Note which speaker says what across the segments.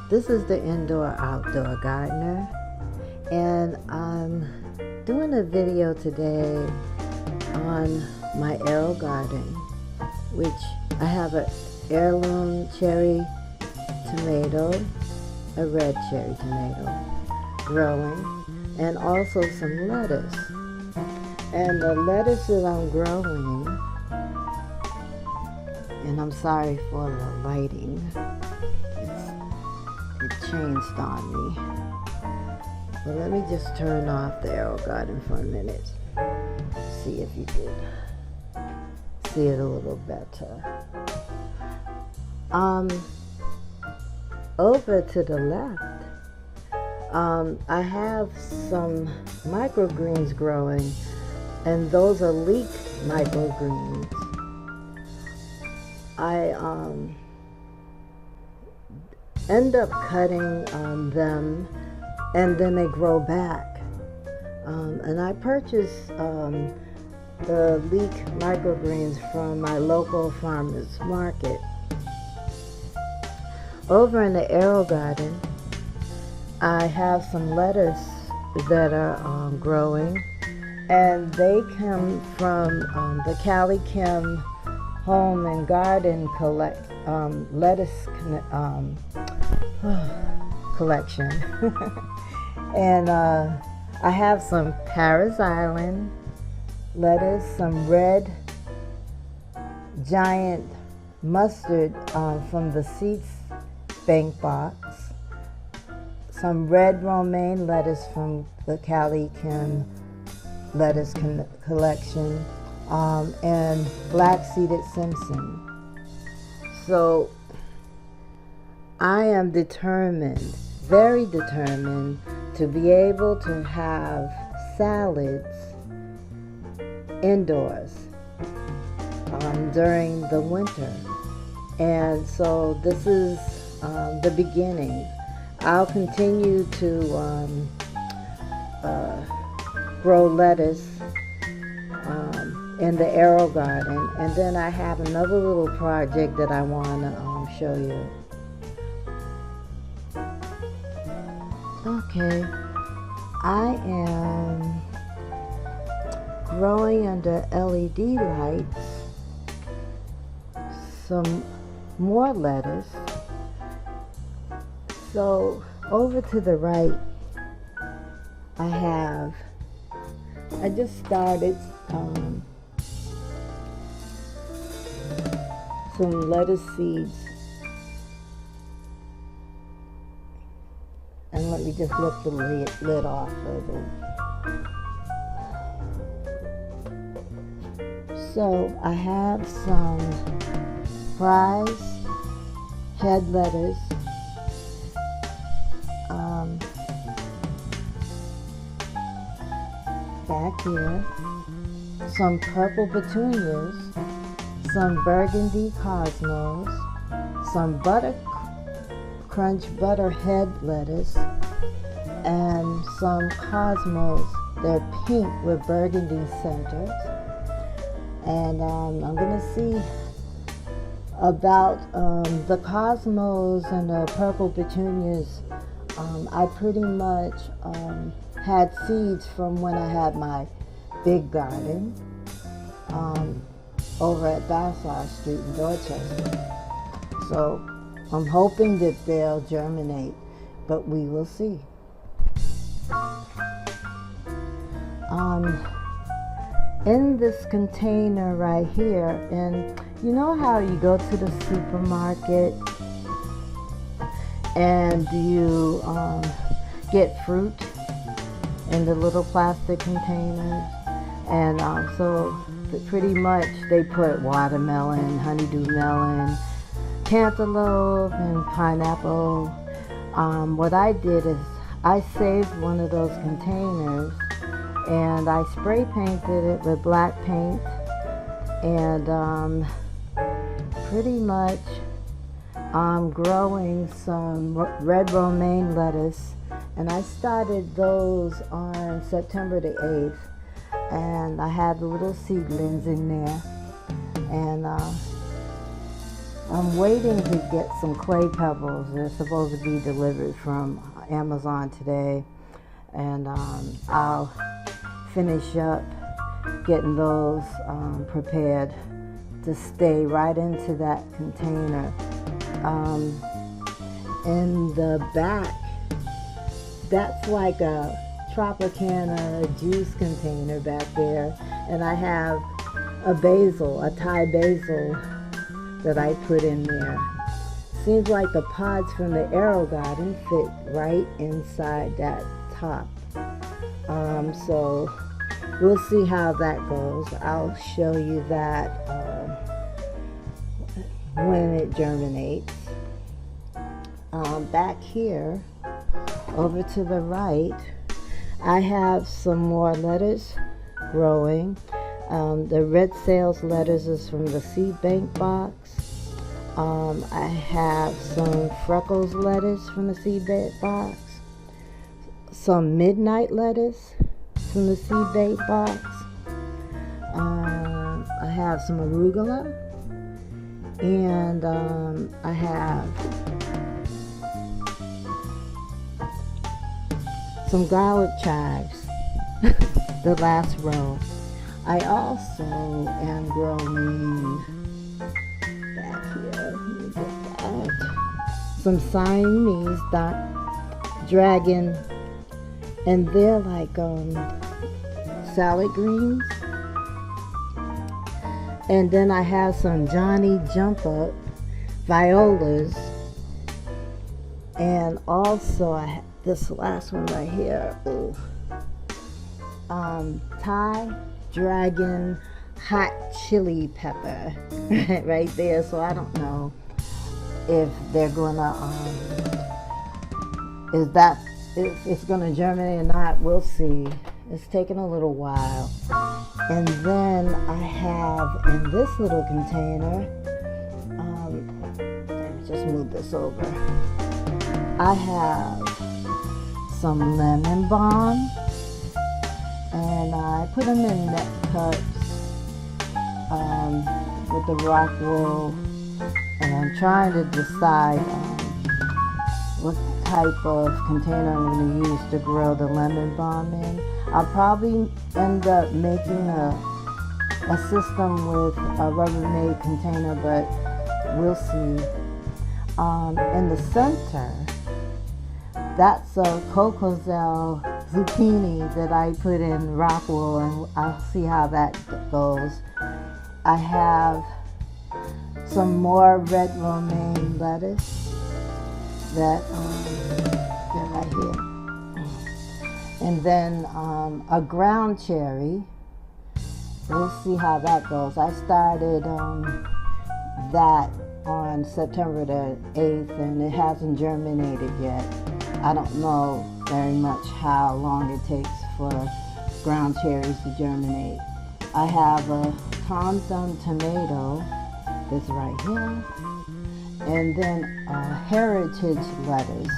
Speaker 1: This is the indoor-outdoor gardener, and I'm doing a video today on my Aerogarden, which I have an heirloom cherry tomato, a red cherry tomato growing, and also some lettuce. And the lettuce that I'm growing, and I'm sorry for the lighting, it changed on me. But let me just turn off the Aerogarden for a minute. See if you can see it a little better. Over to the left, I have some microgreens growing, and those are leek microgreens. I end up cutting them, and then they grow back. And I purchased the leek microgreens from my local farmer's market. Over in the Aerogarden, I have some lettuce that are growing, and they come from the Cali Kim Home and Garden lettuce collection. And I have some Paris Island lettuce, some red giant mustard from the Seeds Bank box, some red romaine lettuce from the Cali Kim lettuce collection, and black seeded Simpson. So I am determined, very determined, to be able to have salads indoors during the winter. And so this is the beginning. I'll continue to grow lettuce in the Aerogarden, and then I have another little project that I want to show you. Okay, I am growing under LED lights some more lettuce. So over to the right, I just started some lettuce seeds. And let me just lift the lid off further. So I have some fries, head lettuce, back here, some purple petunias, some burgundy cosmos, some crunch butter head lettuce, and some cosmos. They're pink with burgundy centers. And I'm going to see about the cosmos and the purple petunias. I pretty much had seeds from when I had my big garden over at Bassar Street in Dorchester. So I'm hoping that they'll germinate, but we will see. In this container right here, and you know how you go to the supermarket and you get fruit in the little plastic containers, and so pretty much they put watermelon, honeydew melon, cantaloupe, and pineapple. What I did is I saved one of those containers, and I spray painted it with black paint, and pretty much I'm growing some red romaine lettuce, and I started those on September the 8th, and I had the little seedlings in there, and I'm waiting to get some clay pebbles. They're supposed to be delivered from Amazon today, and I'll finish up getting those prepared to stay right into that container. In the back, that's like a Tropicana juice container back there, and I have a basil, a Thai basil that I put in there. Seems like the pods from the Aerogarden fit right inside that top. So we'll see how that goes. I'll show you that when it germinates. Back here, over to the right, I have some more lettuce growing. The red sales lettuce is from the seed bank box. I have some freckles lettuce from the seed bank box. Some midnight lettuce from the seed bank box. I have some arugula. And I have some garlic chives, the last row. I also am growing back here, let me get that, some Siamese dragon, and they're like salad greens. And then I have some Johnny Jump Up violas, and also I have this last one right here. Thai Dragon Hot Chili Pepper right there. So I don't know if they're gonna if it's gonna germinate or not. We'll see. It's taking a little while. And then I have in this little container, let me just move this over. I have some lemon balm, and I put them in net cups with the rock wool, and I'm trying to decide what type of container I'm going to use to grow the lemon balm in. I'll probably end up making a system with a Rubbermaid container, but we'll see. In the center, that's a Cocozelle zucchini that I put in rock wool, and I'll see how that goes. I have some more red romaine lettuce that they're right here. And then a ground cherry. We'll see how that goes. I started that on September the 8th, and it hasn't germinated yet. I don't know very much how long it takes for ground cherries to germinate. I have a Tom Thumb tomato that's right here, and then a heritage lettuce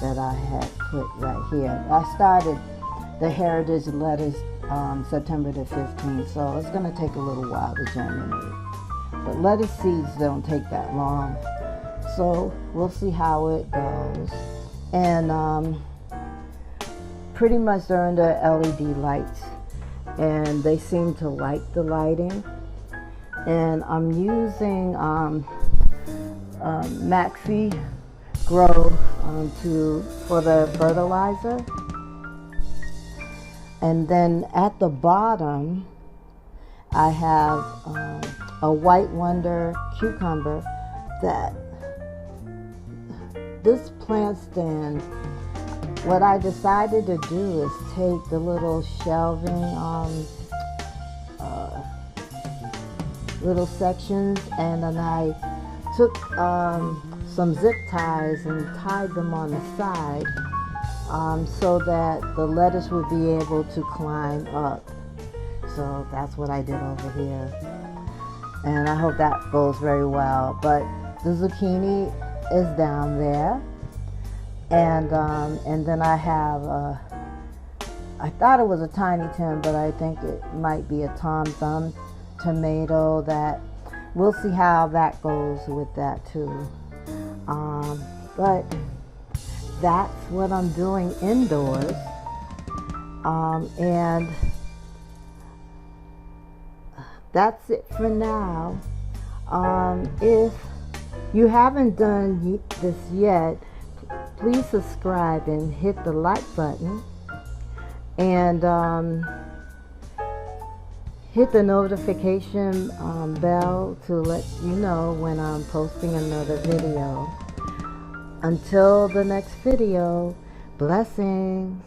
Speaker 1: that I had put right here. I started the heritage lettuce September the 15th, so it's going to take a little while to germinate. But lettuce seeds don't take that long, so we'll see how it goes. And pretty much they're under LED lights, and they seem to like the lighting. And I'm using Maxi Grow for the fertilizer. And then at the bottom, I have a White Wonder cucumber that this plant stand, what I decided to do is take the little shelving, little sections, and then I took some zip ties and tied them on the side so that the lettuce would be able to climb up. So that's what I did over here, and I hope that goes very well. But the zucchini is down there, and then I have I thought it was a Tiny Tim, but I think it might be a Tom Thumb tomato that we'll see how that goes with that too. But that's what I'm doing indoors. And that's it for now. If you haven't done this yet, please subscribe and hit the like button, and hit the notification bell to let you know when I'm posting another video. Until the next video, blessings.